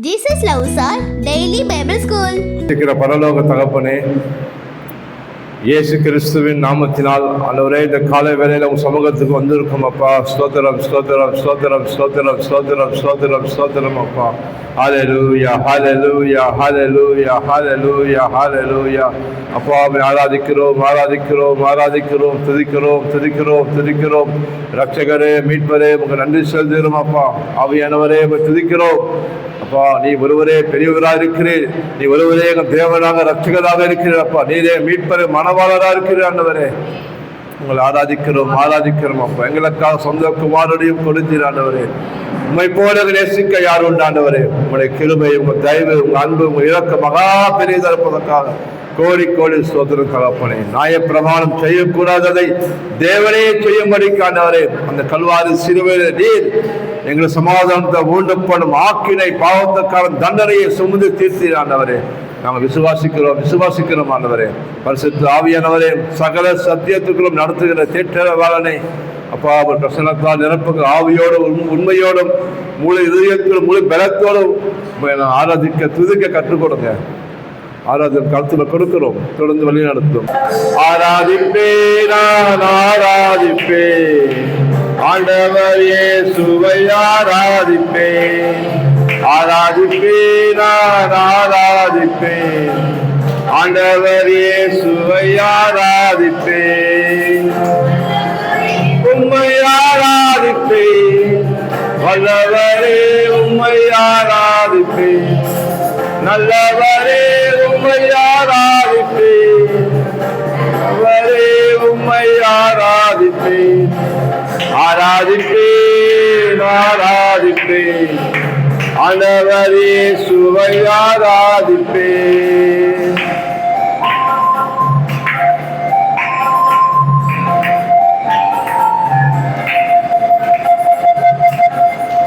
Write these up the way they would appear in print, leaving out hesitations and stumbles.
Jesus loves our daily Bible school. பரலோக தகப்பனே, இயேசு கிறிஸ்துவின் நாமத்தினால் ஆண்டவரே இந்த காலை வேளையில உங்க சமூகத்துக்கு வந்திருக்கும் அப்பா. ஸ்தோத்திரம் ஸ்தோத்திரம் ஸ்தோத்திரம் ஸ்தோத்திரம் ஸ்தோத்திரம் ஸ்தோத்திரம் ஸ்தோத்திரம் அப்பா. ஹல்லேலூயா ஹல்லேலூயா ஹல்லேலூயா ஹல்லேலூயா ஹல்லேலூயா. அப்பாவை ஆராதிக்கிறோம் ஆராதிக்கிறோம் ஆராதிக்கிறோம், துதிக்கிறோம் துதிக்கிறோம் துதிக்கிறோம். ரட்சகரே மீட்பரே உங்க நன்றி செலுத்துகிறோம் அப்பா. ஆவியானவரே துதிக்கிறோம் அப்பா. நீ ஒருவரே பெரியவராக இருக்கிறீர், நீ ஒருவரே எங்கள் தேவனாக ரட்சகராக இருக்கிறீர் அப்பா. நீரே மீட்பரே மனவாளராக இருக்கிறீர் ஆண்டவரே. உங்களை ஆராதிக்கிறோம் ஆராதிக்கிறோம் அப்பா. எங்களுக்காக சொந்த குமாரனையும் கொடுத்தீர் ஆண்டவரே. உண்மை போல நேசிக்க யார் உண்டு ஆண்டவரே. உங்களுடைய கிருபை, உங்கள் தயவு, உங்கள் அன்பு, உங்கள் இறக்க மகா பெரியதாக இருப்பதற்காக கோடி கோடி ஸ்தோத்திரம் தகப்பனே. நியாயப்பிரமாணம் செய்யக்கூடாததை தேவனே செய்யும்படிக்கு ஆண்டவரே, அந்த கல்வாரி சிலுவையிலே நீர் எங்கள் சமாதானத்தை ஊண்டப்படும் ஆக்கினை பாவத்துக்கான தண்டனையை சுமந்து தீர்த்தீர் ஆண்டவரே. நாங்கள் விசுவாசிக்கிறோம் ஆண்டவரே. பரிசுத்த ஆவியானவரே, சகல சத்தியத்துக்களும் நடத்துகிற தேற்றவாளனை அப்பா, அவர் பிரசனத்தால் நிரப்புகிற ஆவியோடும் உண்மையோடும் முழு இதயத்தோடும் முழு பலத்தோடும் ஆராதிக்க துதிக்க கற்றுக் கொடுங்க. ஆராதனை கருத்துல கொடுக்கிறோம், தொடர்ந்து வழி நடத்தும். ஆராதிப்பேன் நான் ஆராதிப்பேன் ஆண்டவர் இயேசுவை ஆராதிப்பேன். ஆராதிப்பேன் நான் ஆராதிப்பேன் ஆண்டவர் இயேசுவை ஆராதிப்பேன். உம்மை ஆராதிப்பேன் வல்லவரே, உம்மை ஆராதிப்பேன் நல்லவரே, உம்மை ஆராதிப்பேன் அவரே, உம்மை ஆராதிப்பேன். ஆராதிப்பேன் ஆராதிப்பேன் ஆண்டவர் இயேசுவை ஆராதிப்பேன்.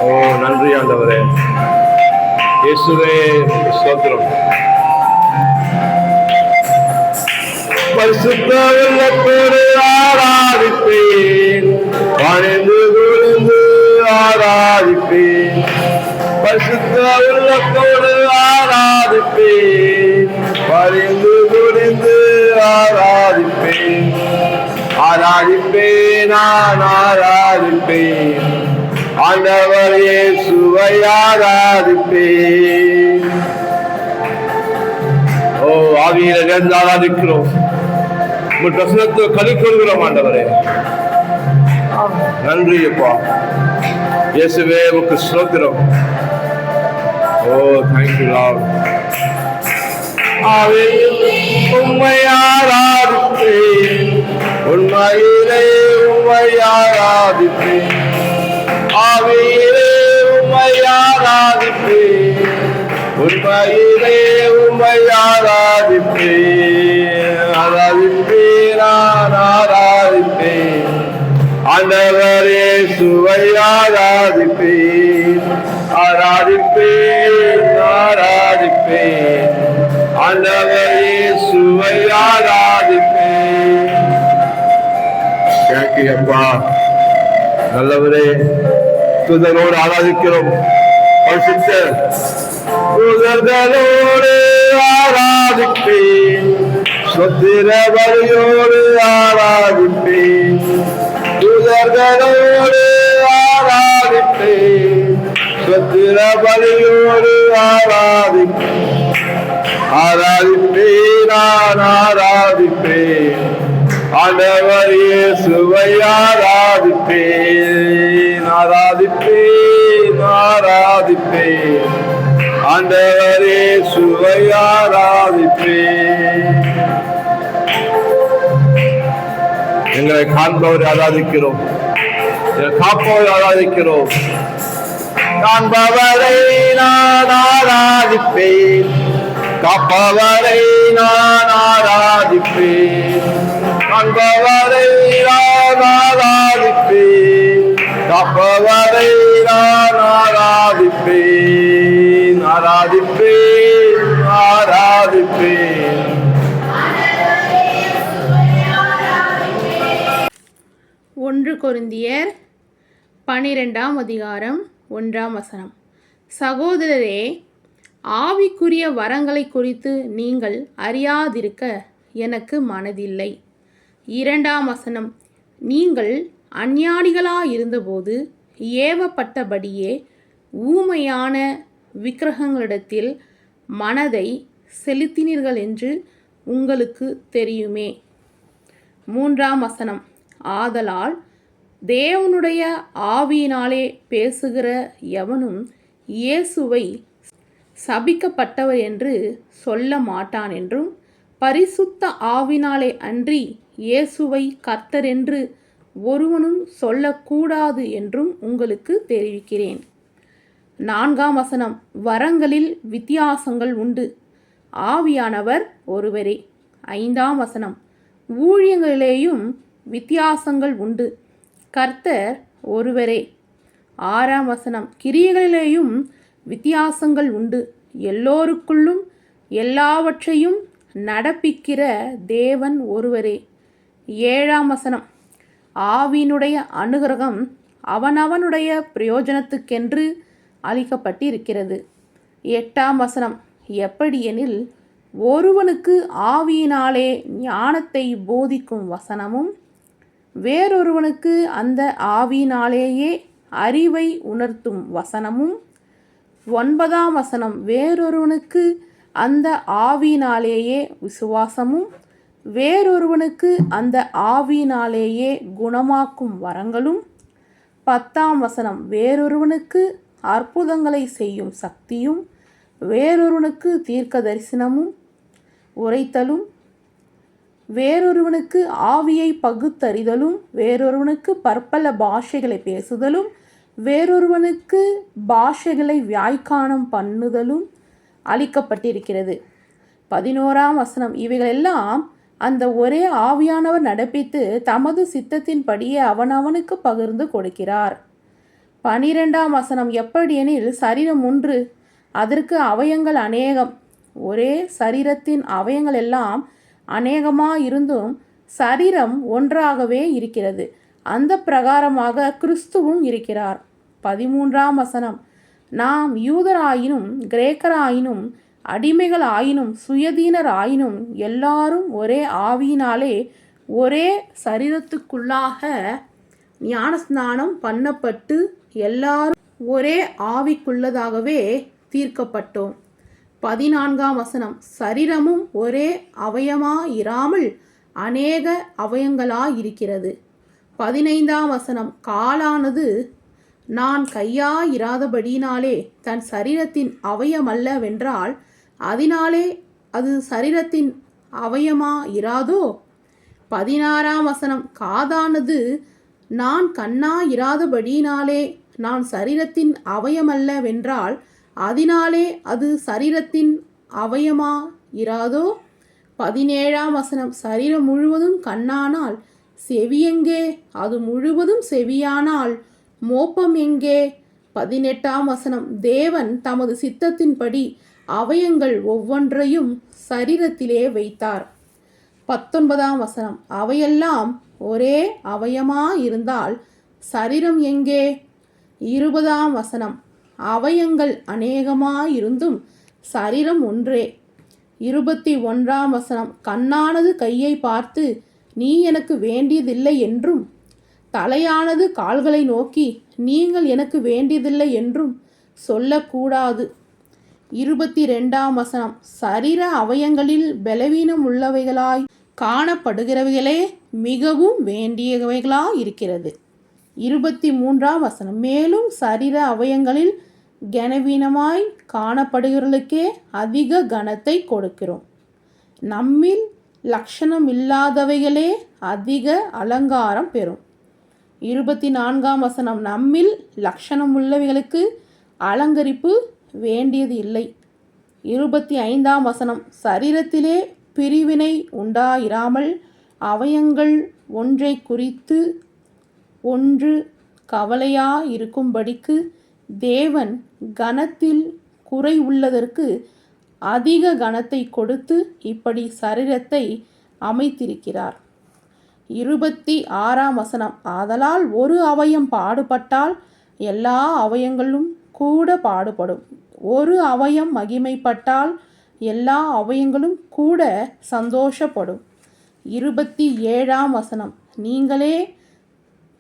ஓ நன்றி ஆண்டவரே. இயேசுவே ஸ்தோத்திரம். பரிசுத்த உள்ளத்தோடு ஆராதிப்பேன், பணிந்து குனிந்து ஆராதிப்பேன். பரிசுத்த உள்ளத்தோடு ஆராதிப்பேன், பணிந்து குனிந்து ஆராதிப்பேன். ஆராதிப்பேன் நான் ஆராதிப்பேன் ஆண்டவர் இயேசுவை ஆராதிப்பேன். ஓ ஆவியில இருந்து ஆராதிக்கிறோம், உங்கள் பிரசனத்தை களி கொள்கிறோம் ஆண்டவரே. நன்றி அப்பா. இயேசுவே உமக்கு ஸ்தோத்திரம். ஓ தேங்க்யூ லார்ட். உம்மை ஆராதிப்பேன், உண்மையிலே உம்மை ஆராதிப்பேன். ஆவியிலே உம்மை ஆராதிப்பேன், உண்மையிலே உம்மை ஆராதிப்பேன். ஆராதிப்பேன் நான் ஆராதிப்பேன் ஆண்டவர் இயேசுவை ஆராதிப்பேன். ஆராதிப்பேன் ஆராதிப்பேன் ஆண்டவர் இயேசுவை ஆராதிப்பேன். கேட்க அப்பா நல்லவரே. தூதரோடு ஆராதிக்கிறோம், தூதர்களோடு ஆராதிப்பேன், சொத்திர பலியோடு ஆராதிப்பேன். தூதர்களோடு ஆராதிப்பேன், சொத்திர பலியோடு ஆராதிப்பேன். ஆராதிப்பேன் நான் ஆராதிப்பேன் ஆண்டவர் இயேசுவை ஆராதிப்பேன். ஆராதிப்பேன் ஆராதிப்பேன் ஆண்டவர் இயேசுவை ஆராதிப்பேன். எங்களை காண்பவரை ஆராதிக்கிறோம், காப்பவரை ஆராதிக்கிறோம். காண்பவரை நான் ஆராதிப்பேன், காப்பவரை நான் ஆராதிப்பேன். காண்பவரை நான் ஆராதிப்பேன், காப்பவரை நான் ஆராதிப்பேன். ஆராதிப்பேன் ஆராதிப்பேன். ஒன்று கொரிந்தியர் 12 அதிகாரம் 1 வசனம். சகோதரரே, ஆவிக்குரிய வரங்களை குறித்து நீங்கள் அறியாதிருக்க எனக்கு மனதில்லை. 2ஆம் வசனம், நீங்கள் அஞ்ஞானிகளாயிருந்தபோது ஏவப்பட்டபடியே ஊமையான விக்கிரகங்களிடத்தில் மனதை செலுத்தினீர்கள் என்று உங்களுக்கு தெரியுமே. 3ஆம் வசனம், ஆதலால் தேவனுடைய ஆவியினாலே பேசுகிற எவனும் இயேசுவை சபிக்கப்பட்டவர் என்று சொல்ல மாட்டான் என்றும், பரிசுத்த ஆவினாலே அன்றி இயேசுவை கர்த்தர் என்று ஒருவனும் சொல்லக்கூடாது என்றும் உங்களுக்கு தெரிவிக்கிறேன். 4ஆம் வசனம், வரங்களில் வித்தியாசங்கள் உண்டு, ஆவியானவர் ஒருவரே. 5ஆம் வசனம், ஊழியங்களிலேயும் வித்தியாசங்கள் உண்டு, கர்த்தர் ஒருவரே. 6ஆம் வசனம், கிரியைகளிலேயும் வித்தியாசங்கள் உண்டு, எல்லோருக்குள்ளும் எல்லாவற்றையும் நடப்பிக்கிற தேவன் ஒருவரே. 7ஆம் வசனம், ஆவியினுடைய அனுக்கிரகம் அவனவனுடைய பிரயோஜனத்துக்கென்று அளிக்கப்பட்டிருக்கிறது. 8ஆம் வசனம், எப்படியெனில் ஒருவனுக்கு ஆவியினாலே ஞானத்தை போதிக்கும் வசனமும், வேறொருவனுக்கு அந்த ஆவியினாலேயே அறிவை உணர்த்தும் வசனமும். 9ஆம் வசனம், வேறொருவனுக்கு அந்த ஆவியினாலேயே விசுவாசமும், வேறொருவனுக்கு அந்த ஆவியினாலேயே குணமாக்கும் வரங்களும். 10ஆம் வசனம், வேறொருவனுக்கு அற்புதங்களை செய்யும் சக்தியும், வேறொருவனுக்கு தீர்க்க தரிசனமும் உரைத்தலும், வேறொருவனுக்கு ஆவியை பகுத்தறிதலும், வேறொருவனுக்கு பற்பல பாஷைகளை பேசுதலும், வேறொருவனுக்கு பாஷைகளை வியாய்க்கானம் பண்ணுதலும் அளிக்கப்பட்டிருக்கிறது. 11ஆம் வசனம், இவைகளெல்லாம் அந்த ஒரே ஆவியானவர் நடப்பித்து தமது சித்தத்தின்படியே அவனவனுக்கு பகிர்ந்து கொடுக்கிறார். 12ஆம் வசனம், எப்படியெனில் சரீரம் ஒன்று, அதற்கு அவயங்கள் அநேகம், ஒரே சரீரத்தின் அவயங்கள் எல்லாம் அநேகமாயிருந்தும் சரீரம் ஒன்றாகவே இருக்கிறது, அந்த பிரகாரமாக கிறிஸ்துவும் இருக்கிறார். 13ஆம் வசனம், நாம் யூதராயினும் கிரேக்கராயினும் அடிமைகள் ஆயினும் சுயதீனர் ஆயினும் எல்லாரும் ஒரே ஆவியினாலே ஒரே சரீரத்துக்குள்ளாக ஞானஸ்நானம் பண்ணப்பட்டு எல்லாரும் ஒரே ஆவிக்குள்ளதாகவே தீர்க்கப்பட்டோம். 14ஆம் வசனம், சரீரமும் ஒரே அவயமாயிராமல் அநேக அவயங்களாயிருக்கிறது. 15ஆம் வசனம், காலானது நான் கையாயிராதபடியினாலே தன் சரீரத்தின் அவயமல்லவென்றால் அதனாலே அது சரீரத்தின் அவயமாயிராதோ. 16ஆம் வசனம், காதானது நான் கண்ணாயிராதபடியினாலே நான் சரீரத்தின் அவயமல்லவென்றால் அதனாலே அது சரீரத்தின் அவயமாயிராதோ. 17ஆம் வசனம், சரீரம் முழுவதும் கண்ணானால் செவி எங்கே? அது முழுவதும் செவியானால் மோப்பம் எங்கே? 18ஆம் வசனம், தேவன் தமது சித்தத்தின்படி அவயங்கள் ஒவ்வொன்றையும் சரீரத்திலே வைத்தார். 19ஆம் வசனம், அவையெல்லாம் ஒரே அவயமாயிருந்தால் சரீரம் எங்கே? 20ஆம் வசனம், அவயங்கள் அநேகமாயிருந்தும் சரீரம் ஒன்றே. 21ஆம் வசனம், கண்ணானது கையை பார்த்து நீ எனக்கு வேண்டியதில்லை என்றும், தலையானது கால்களை நோக்கி நீங்கள் எனக்கு வேண்டியதில்லை என்றும் சொல்லக்கூடாது. 22ஆம் வசனம், சரீர அவயங்களில் பலவீனம் உள்ளவைகளாய் காணப்படுகிறவைகளே மிகவும் வேண்டியவைகளாயிருக்கிறது. 23ஆம் வசனம், மேலும் சரீர அவயங்களில் கனவீனமாய் காணப்படுகிறவர்களுக்கே அதிக கனத்தை கொடுக்கிறோம், நம்மில் லட்சணம் இல்லாதவைகளே அதிக அலங்காரம் பெறும். 24ஆம் வசனம், நம்மில் லட்சணம் உள்ளவைகளுக்கு அலங்கரிப்பு வேண்டியது இல்லை. 25ஆம் வசனம், சரீரத்திலே பிரிவினை உண்டாயிராமல் அவயங்கள் ஒன்றை குறித்து ஒன்று கவலையாயிருக்கும்படிக்கு தேவன் கனத்தில் குறை உள்ளதற்கு அதிக கனத்தை கொடுத்து இப்படி சரீரத்தை அமைத்திருக்கிறார். 26ஆம் வசனம், ஆதலால் ஒரு அவயம் பாடுபட்டால் எல்லா அவயங்களும் கூட பாடுபடும், ஒரு அவயம் மகிமைப்பட்டால் எல்லா அவயங்களும் கூட சந்தோஷப்படும். 27ஆம் வசனம், நீங்களே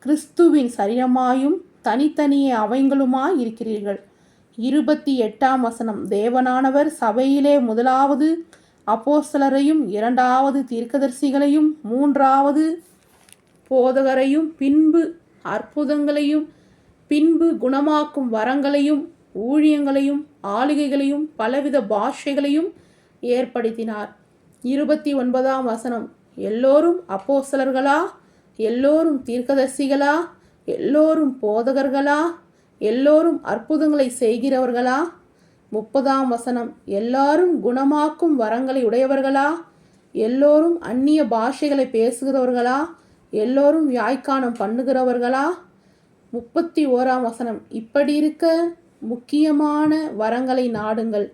கிறிஸ்துவின் சரீரமாயும் தனித்தனியே அவயங்களுமாய் இருக்கிறீர்கள். 28ஆம் வசனம், தேவனானவர் சபையிலே முதலாவது அப்போஸ்தலரையும், இரண்டாவது தீர்க்கதரிசிகளையும், மூன்றாவது போதகரையும், பின்பு அற்புதங்களையும், பின்பு குணமாக்கும் வரங்களையும், ஊழியங்களையும், ஆளுகைகளையும், பலவித பாஷைகளையும் ஏற்படுத்தினார். 29ஆம் வசனம், எல்லோரும் அப்போஸ்தலர்களா? எல்லோரும் தீர்க்கதரிசிகளா? எல்லோரும் போதகர்களா? எல்லோரும் அற்புதங்களை செய்கிறவர்களா? 30ஆம் வசனம், எல்லாரும் குணமாக்கும் வரங்களை உடையவர்களா? எல்லோரும் அந்நிய பாஷைகளை பேசுகிறவர்களா? எல்லோரும் வியாய்க்கானம் பண்ணுகிறவர்களா? 31ஆம் வசனம், இப்படி இருக்க முக்கியமான வரங்களை நாடுங்கள்,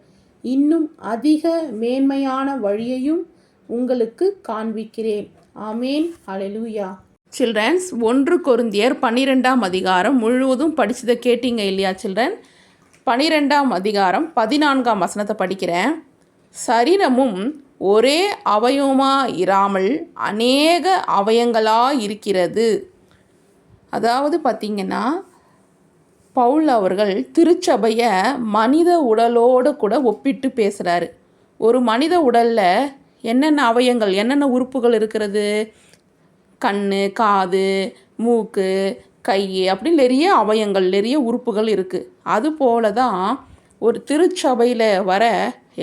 இன்னும் அதிக மேன்மையான வழியையும் உங்களுக்கு காண்பிக்கிறேன். ஆமேன். ஹல்லேலூயா. சில்ட்ரன்ஸ், 1 கொரிந்தியர் 12ஆம் அதிகாரம் முழுவதும் படிச்சதை கேட்டீங்க இல்லையா சில்ட்ரன்? 12ஆம் அதிகாரம் 14ஆம் வசனத்தை படிக்கிறேன். சரீரமும் ஒரே அவயவமாக இராமல் அநேக அவயங்களாக இருக்கிறது. அதாவது பார்த்திங்கன்னா, பவுல் அவர்கள் திருச்சபையை மனித உடலோடு கூட ஒப்பிட்டு பேசுகிறாரு. ஒரு மனித உடலில் என்னென்ன அவயங்கள், என்னென்ன உறுப்புகள் இருக்கிறது? கண், காது, மூக்கு, கை, அப்படி நிறைய அவயங்கள், நிறைய உறுப்புகள் இருக்குது. அதுபோல தான் ஒரு திருச்சபையில் வர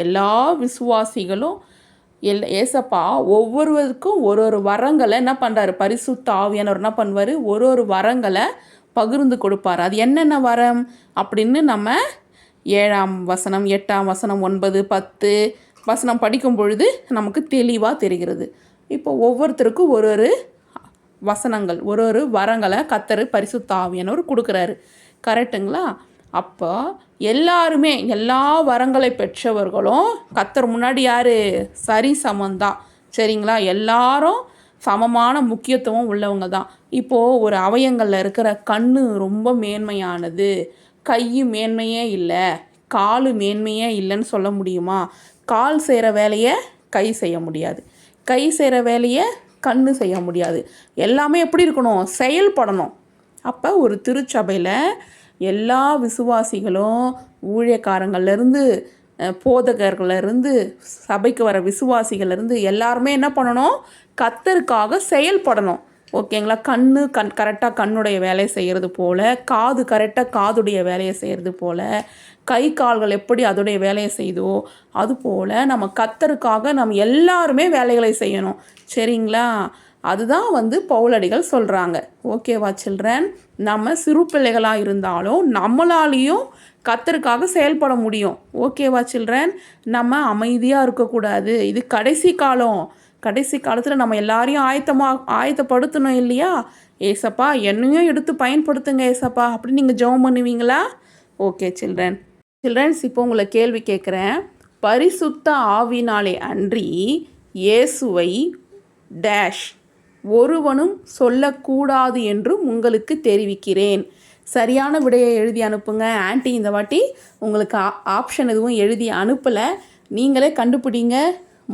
எல்லா விசுவாசிகளும் ஏசப்பா ஒவ்வொருவருக்கும் ஒரு வரங்களை என்ன பண்ணுறாரு? பரிசுத்த ஆவியானவர் என்ன பண்ணுவார்? ஒரு வரங்களை பகிர்ந்து கொடுப்பார். அது என்னென்ன வரம் அப்படின்னு நம்ம 7ஆம் வசனம், 8ஆம் வசனம், 9, 10 வசனம் படிக்கும் பொழுது நமக்கு தெளிவாக தெரிகிறது. இப்போ ஒவ்வொருத்தருக்கும் ஒரு வசனங்கள், ஒரு வரங்களை கர்த்தர் பரிசுத்த ஆவியானவர் கொடுக்குறாரு. கரெக்டுங்களா? அப்போ எல்லாருமே எல்லா வரங்களை பெற்றவர்களும் கர்த்தர் முன்னாடி யார்? சரி சமந்தான். சரிங்களா? எல்லாரும் சமமான முக்கியத்துவம் உள்ளவங்க தான். இப்போது ஒரு அவயங்களில் இருக்கிற கண் ரொம்ப மேன்மையானது, கை மேன்மையே இல்லை, கால் மேன்மையே இல்லைன்னு சொல்ல முடியுமா? கால் செய்கிற வேலையை கை செய்ய முடியாது, கை செய்கிற வேலையை கண் செய்ய முடியாது. எல்லாமே எப்படி இருக்கணும்? செயல்படணும். அப்போ ஒரு திருச்சபையில் எல்லா விசுவாசிகளும், ஊழியக்காரங்கள்லேருந்து போதகர்கள்லேருந்து சபைக்கு வர விசுவாசிகள்லேருந்து எல்லாருமே என்ன பண்ணணும்? கர்த்தருக்காக செயல்படணும். ஓகேங்களா? கரெக்டாக கண்ணுடைய வேலையை செய்கிறது போல், காது கரெக்டாக காதுடைய வேலையை செய்கிறது போல், கை கால்கள் எப்படி அதோடைய வேலையை செய்தோ அதுபோல் நம்ம கர்த்தருக்காக நம்ம எல்லாருமே வேலைகளை செய்யணும். சரிங்களா? அதுதான் பவுலடிகள் சொல்கிறாங்க. ஓகேவா சில்ட்ரன்? நம்ம சிறு பிள்ளைகளாக இருந்தாலும் நம்மளாலேயும் கர்த்தருக்காக செயல்பட முடியும். ஓகேவா சில்ட்ரன்? நம்ம அமைதியாக இருக்கக்கூடாது. இது கடைசி காலம். கடைசி காலத்தில் நம்ம எல்லாரையும் ஆயத்தப்படுத்தணும் இல்லையா? ஏசப்பா என்னையும் எடுத்து பயன்படுத்துங்க ஏசப்பா அப்படின்னு நீங்கள் ஜெபம் பண்ணுவீங்களா? ஓகே சில்ட்ரன்ஸ், இப்போ உங்களை கேள்வி கேட்குறேன். பரிசுத்த ஆவினாலே அன்றி இயேசுவை டேஷ் ஒருவனும் சொல்லக்கூடாது என்றும் உங்களுக்கு தெரிவிக்கிறேன். சரியான விடையை எழுதி அனுப்புங்க. ஆன்ட்டி இந்த வாட்டி உங்களுக்கு ஆப்ஷன் எதுவும் எழுதி அனுப்பலை, நீங்களே கண்டுபிடிங்க.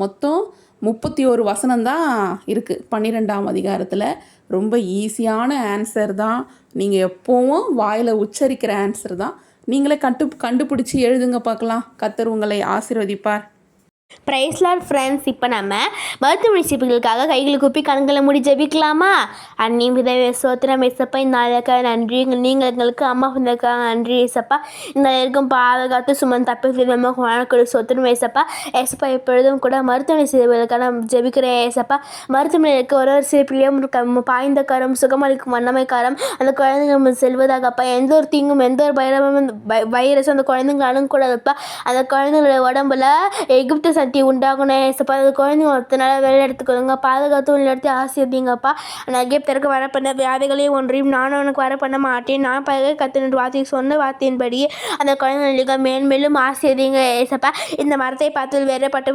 மொத்தம் 31 வசனம்தான் இருக்குது 12ஆம் அதிகாரத்தில். ரொம்ப ஈஸியான ஆன்சர் தான். நீங்கள் எப்போவும் வாயில் உச்சரிக்கிற ஆன்சர் தான். நீங்களே கண்டுபிடிச்சி எழுதுங்க பார்க்கலாம். கர்த்தர் உங்களை ஆசீர்வதிப்பார். பிரைஸ் லார்ட் ஃப்ரெண்ட்ஸ், இப்போ நம்ம மருத்துவமனை சிப்பிகளுக்காக கைகளை கூப்பி கண்களை மூடி ஜெபிக்கலாமா? அன்னி விதவை சோத்திரம் ஏசப்பா, இந்த நாளுக்காக நன்றி. நீங்கள் எங்களுக்கு அம்மா வந்ததுக்காக நன்றி ஏசப்பா. இந்த இருக்கும் பாதுகாத்து சுமன் தப்பி சிறுவமாக வழக்கூட சோத்திரம் ஏசப்பா. ஏசப்பா எப்பொழுதும் கூட மருத்துவமனை சிறுவர்களுக்காக நான் ஜெபிக்கிறேன் ஏசப்பா. மருத்துவமனைக்கு ஒரு சிறுப்பிலையும் பாய்ந்த காரம், சுகமளிக்கும் வண்ணமைக்காரம் அந்த குழந்தைங்க செல்வதாகப்பா. எந்த ஒரு தீங்கும் எந்த ஒரு வைரஸ் அந்த குழந்தைங்க அணுகக்கூடாதுப்பா. அந்த குழந்தைங்களோட உடம்புல எகிப்து சக்தி உண்டாகணும் ஏசப்பா. அது குழந்தைங்க ஒருத்தனால வெளில எடுத்துக்கொள்ளுங்க, பாதுகாத்து உள்ள எடுத்து ஆசீர்வதிங்கப்பா. நான் எகிப்தருக்கு வர பண்ண வியாதிகளையும் ஒன்றையும் நானும் உனக்கு வர பண்ண மாட்டேன். நான் பகை கத்தின வார்த்தை சொன்ன வார்த்தையின்படியே அந்த குழந்தைங்களுக்கு மேன்மேலும் ஆசீர்வதிங்க ஏசப்பா. இந்த மரத்தை பார்த்து வேறுபட்டு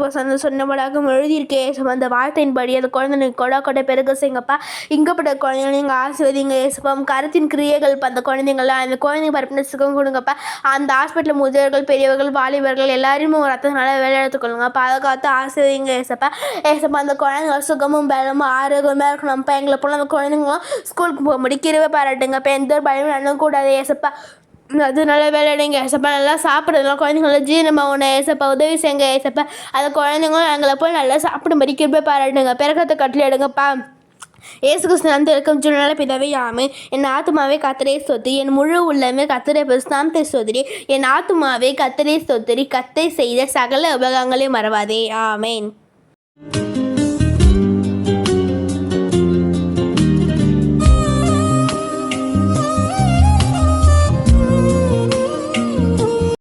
சொன்னபடாக எழுதியிருக்கே ஏசப்பா. அந்த வார்த்தையின்படி அந்த குழந்தைங்களுக்கு கொடை பெருக செய்யுங்கப்பா. இங்கப்பட்ட குழந்தைங்களை நீங்கள் ஆசீர்வதிங்க ஏசப்பா. கருத்தின் கிரியைகள் அந்த குழந்தைங்களாம் அந்த குழந்தைங்க பரப்பின சுகம் கொடுங்கப்பா. அந்த ஹாஸ்பிட்டலில் முதியவர்கள், பெரியவர்கள், வாலிபர்கள் எல்லாருமே ஒரு ரத்தத்தினால வேலை எடுத்துக்கொள்ளுங்க, பாதுகாத்து ஆசீர்வதிங்க ஏசப்பா. ஏசப்பா அந்த குழந்தைங்க சுகமும் பலமும் ஆரோக்கியமாக இருக்கணும்ப்பா. எங்களை போல அந்த குழந்தைங்களும் ஸ்கூலுக்கு போக முடிக்கிறவே பாராட்டுங்கப்பா. எந்த ஒரு பயம் நடக்கூடாது ஏசப்பா. அது நல்லா விளையாடுங்க ஏசப்பா. நல்லா சாப்பிட்றதுலாம் குழந்தைங்கள ஜீரணமாகணும் ஏசப்பா. உதவி செய்யுங்க ஏசப்பா. அந்த குழந்தைங்களும் எங்களை போய் நல்லா சாப்பிட முடிக்கிறவே பாராட்டுங்க. பிறக்கத்தை கட்டில் எடுங்கப்பா. ஏசு கிறிஸ்து அந்த இருக்கும் ஜீவனுள்ள பிதாவே ஆமென். என் ஆத்துமாவே கர்த்தரை ஸ்தோத்திரி, என் முழு உள்ளமே கர்த்தரை நாமத்தை ஸ்தோத்திரி. என் ஆத்துமாவே கர்த்தரை ஸ்தோத்திரி, கர்த்தர் செய்த சகல உபகாரங்களையும் மறவாதே. ஆமென்.